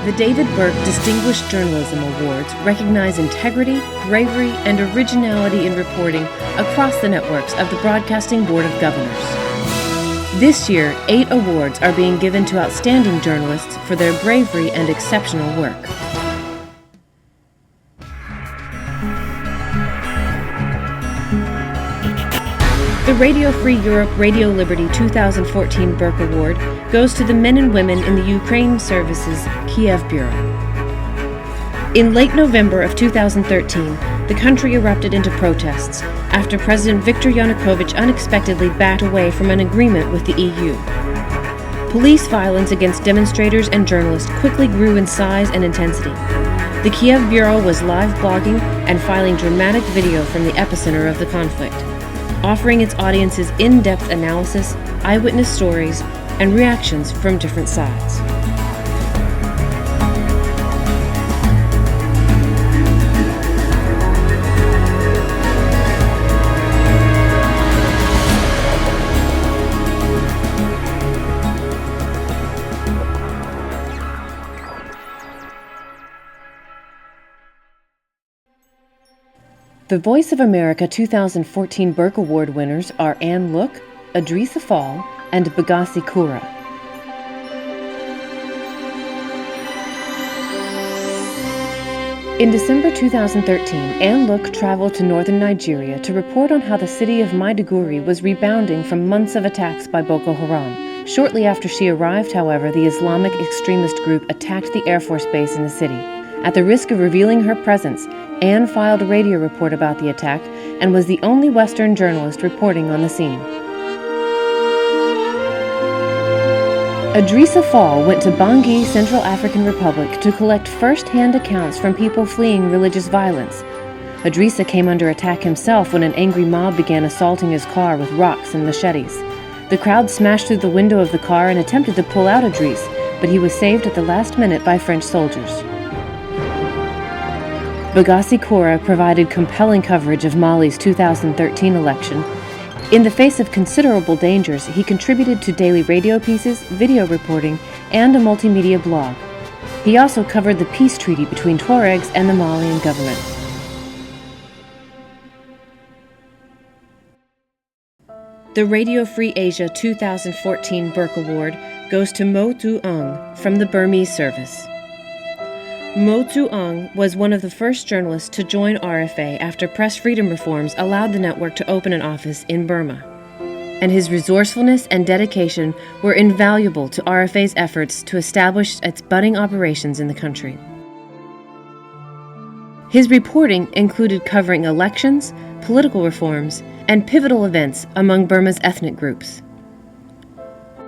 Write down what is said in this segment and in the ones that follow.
The David Burke Distinguished Journalism Awards recognize integrity, bravery, and originality in reporting across the networks of the Broadcasting Board of Governors. This year, 8 awards are being given to outstanding journalists for their bravery and exceptional work. The Radio Free Europe Radio Liberty 2014 Burke Award goes to the men and women in the Ukraine Services Kiev Bureau. In late November of 2013, the country erupted into protests after President Viktor Yanukovych unexpectedly backed away from an agreement with the EU. Police violence against demonstrators and journalists quickly grew in size and intensity. The Kiev Bureau was live blogging and filing dramatic video from the epicenter of the conflict, offering its audiences in-depth analysis, eyewitness stories, and reactions from different sides. The Voice of America 2014 Burke Award winners are Anne Look, Adrisa Fall, and Bagasi Kura. In December 2013, Anne Look traveled to northern Nigeria to report on how the city of Maiduguri was rebounding from months of attacks by Boko Haram. Shortly after she arrived, however, the Islamic extremist group attacked the Air Force Base in the city. At the risk of revealing her presence, Anne filed a radio report about the attack and was the only Western journalist reporting on the scene. Adrisa Fall went to Bangui, Central African Republic, to collect first-hand accounts from people fleeing religious violence. Adrisa came under attack himself when an angry mob began assaulting his car with rocks and machetes. The crowd smashed through the window of the car and attempted to pull out Adris, but he was saved at the last minute by French soldiers. Bagasi Kura provided compelling coverage of Mali's 2013 election. In the face of considerable dangers, he contributed to daily radio pieces, video reporting, and a multimedia blog. He also covered the peace treaty between Tuaregs and the Malian government. The Radio Free Asia 2014 Burke Award goes to Mo Tu-ung from the Burmese service. Mo Tu-ung was one of the first journalists to join RFA after press freedom reforms allowed the network to open an office in Burma. And his resourcefulness and dedication were invaluable to RFA's efforts to establish its budding operations in the country. His reporting included covering elections, political reforms, and pivotal events among Burma's ethnic groups.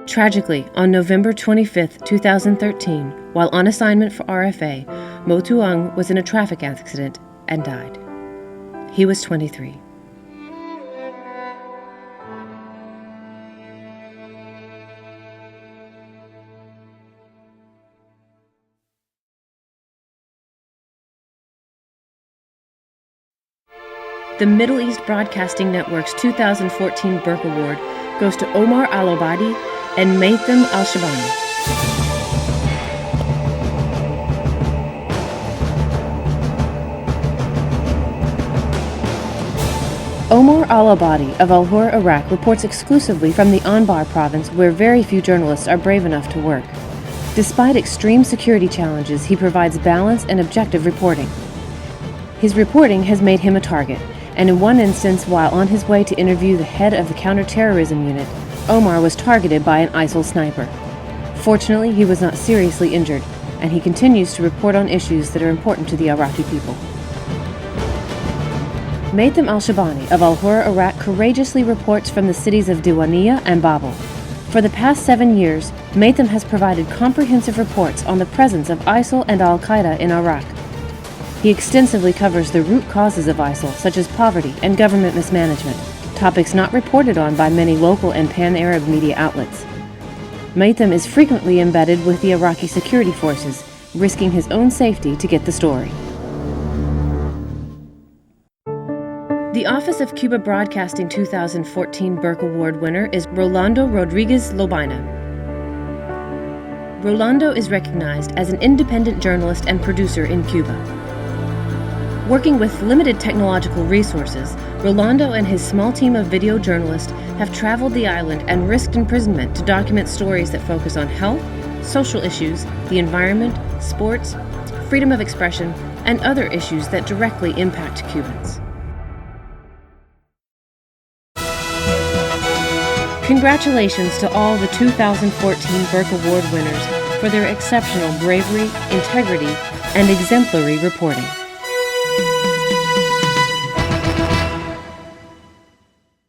Tragically, on November 25, 2013, while on assignment for RFA, Mo Tu-ung was in a traffic accident and died. He was 23. The Middle East Broadcasting Network's 2014 Burke Award goes to Omar Al-Obadi and Maitham Al-Shabani. Omar Al-Obadi of Al-Hur, Iraq, reports exclusively from the Anbar province, where very few journalists are brave enough to work. Despite extreme security challenges, he provides balanced and objective reporting. His reporting has made him a target, and in one instance, while on his way to interview the head of the counterterrorism unit, Omar was targeted by an ISIL sniper. Fortunately, he was not seriously injured, and he continues to report on issues that are important to the Iraqi people. Maitham Al-Shabani of Al-Hur, Iraq, courageously reports from the cities of Diwaniyah and Babel. For the past 7 years, Maitham has provided comprehensive reports on the presence of ISIL and Al-Qaeda in Iraq. He extensively covers the root causes of ISIL, such as poverty and government mismanagement, topics not reported on by many local and pan-Arab media outlets. Maitham is frequently embedded with the Iraqi security forces, risking his own safety to get the story. The Office of Cuba Broadcasting 2014 Burke Award winner is Rolando Rodriguez Lobaina. Rolando is recognized as an independent journalist and producer in Cuba. Working with limited technological resources, Rolando and his small team of video journalists have traveled the island and risked imprisonment to document stories that focus on health, social issues, the environment, sports, freedom of expression, and other issues that directly impact Cubans. Congratulations to all the 2014 Burke Award winners for their exceptional bravery, integrity, and exemplary reporting.